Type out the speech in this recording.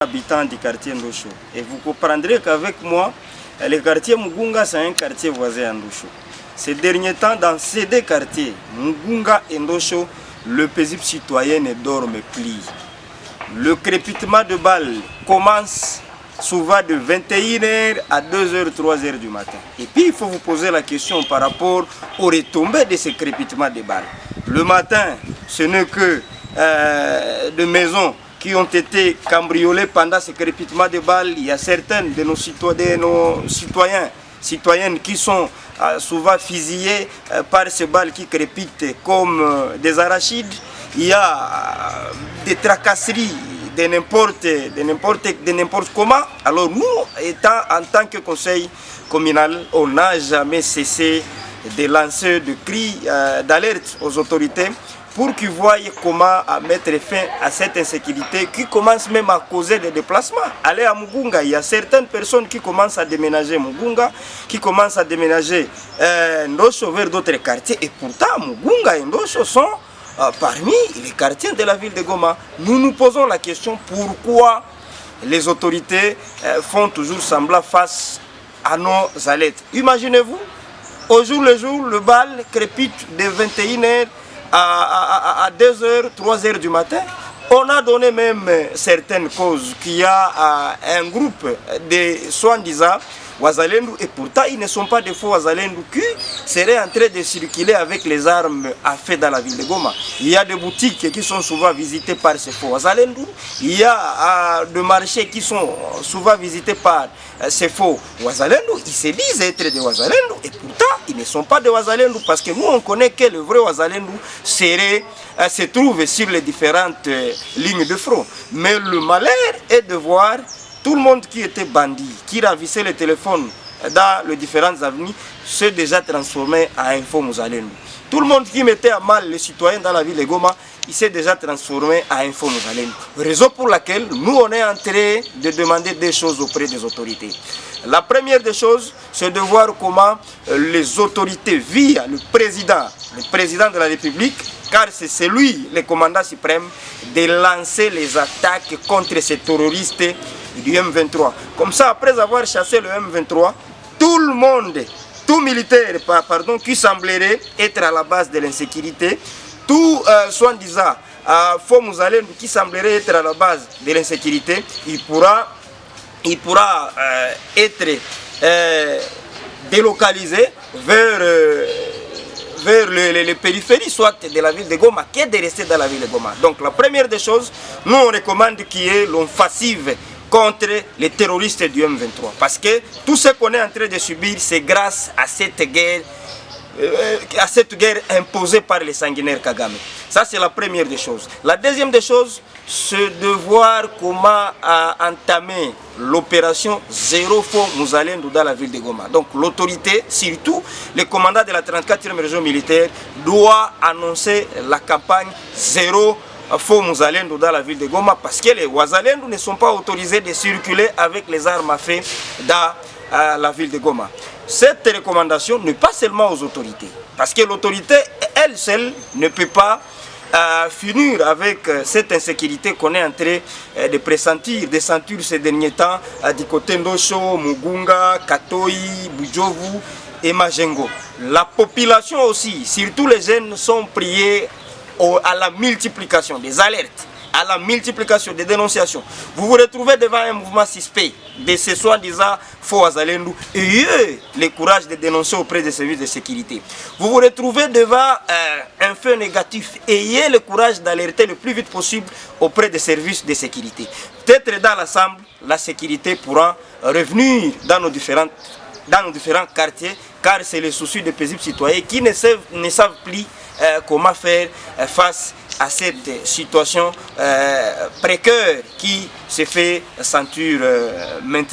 Habitants du quartier Ndosho. Et vous comprendrez qu'avec moi, le quartier Mugunga, c'est un quartier voisin à Ndosho. Ces derniers temps, dans ces deux quartiers, Mugunga et Ndosho, le paisible citoyen ne dorme plus. Le crépitement de balles commence souvent de 21h à 2h, 3h du matin. Et puis, il faut vous poser la question par rapport aux retombées de ce crépitement de balles. Le matin, ce n'est que de maisons qui ont été cambriolés pendant ce crépitement de balles. Il y a certains de nos citoyennes qui sont souvent fusillés par ces balles qui crépitent comme des arachides. Il y a des tracasseries de n'importe comment. Alors nous, en tant que conseil communal, on n'a jamais cessé de lancer des cris d'alerte aux autorités pour qu'ils voient comment mettre fin à cette insécurité qui commence même à causer des déplacements. Allez à Mugunga, il y a certaines personnes qui commencent à déménager Mugunga, qui commencent à déménager Ndosho vers d'autres quartiers. Et pourtant, Mugunga et Ndosho sont parmi les quartiers de la ville de Goma. Nous nous posons la question pourquoi les autorités font toujours semblant face à nos alertes. Imaginez-vous, au jour le jour, le bal crépite de 21h à 2h, 3h du matin. On a donné même certaines causes qu'il y a un groupe de soi-disant Wazalendo, et pourtant ils ne sont pas des faux Wazalendo qui seraient en train de circuler avec les armes à feu dans la ville de Goma. Il y a des boutiques qui sont souvent visitées par ces faux Wazalendo. Il y a des marchés qui sont souvent visités par ces faux Wazalendo. Ils se disent être des Wazalendo et pourtant ils ne sont pas des Wazalendo, parce que nous on connaît que le vrai Wazalendo se trouve sur les différentes lignes de front. Mais le malheur est de voir tout le monde qui était bandit, qui ravissait le téléphone dans les différentes avenues, s'est déjà transformé en un faux Muzalendo. Tout le monde qui mettait à mal les citoyens dans la ville de Goma, il s'est déjà transformé en un faux Muzalendo. Raison pour laquelle nous on est en train de demander des choses auprès des autorités. La première des choses, c'est de voir comment les autorités, via le président de la République, car c'est lui le commandant suprême, de lancer les attaques contre ces terroristes du M23. Comme ça, après avoir chassé le M23, tout le monde, tout militaire, qui semblerait être à la base de l'insécurité, tout soi-disant faux Muzalendo qui semblerait être à la base de l'insécurité, il pourra être délocalisé vers les périphéries, soit de la ville de Goma, que de rester dans la ville de Goma. Donc la première des choses, nous on recommande qu'il y ait l'offensive contre les terroristes du M23. Parce que tout ce qu'on est en train de subir, c'est grâce à cette guerre imposée par les sanguinaires Kagame. Ça, c'est la première des choses. La deuxième des choses, c'est de voir comment entamer l'opération Zéro Faux Muzalendo dans la ville de Goma. Donc l'autorité, surtout le commandant de la 34e région militaire, doit annoncer la campagne Zéro Faux Muzalendo dans la ville de Goma, parce que les Wazalendo ne sont pas autorisés de circuler avec les armes à feu dans la ville de Goma. Cette recommandation n'est pas seulement aux autorités, parce que l'autorité, elle seule, ne peut pas finir avec cette insécurité qu'on est en train de pressentir, de sentir ces derniers temps du côté Ndosho, Mugunga, Katoi, Bujovu et Majengo. La population aussi, surtout les jeunes, sont priés à la multiplication des alertes, à la multiplication des dénonciations. Vous vous retrouvez devant un mouvement suspect de ce soi-disant faux Wazalendo et ayez le courage de dénoncer auprès des services de sécurité. Vous vous retrouvez devant un fait négatif et ayez le courage d'alerter le plus vite possible auprès des services de sécurité. Peut-être dans l'ensemble, la sécurité pourra revenir dans nos différents quartiers, car c'est le souci des paisibles citoyens qui ne savent plus comment faire face à cette situation précaire qui se fait sentir maintenant.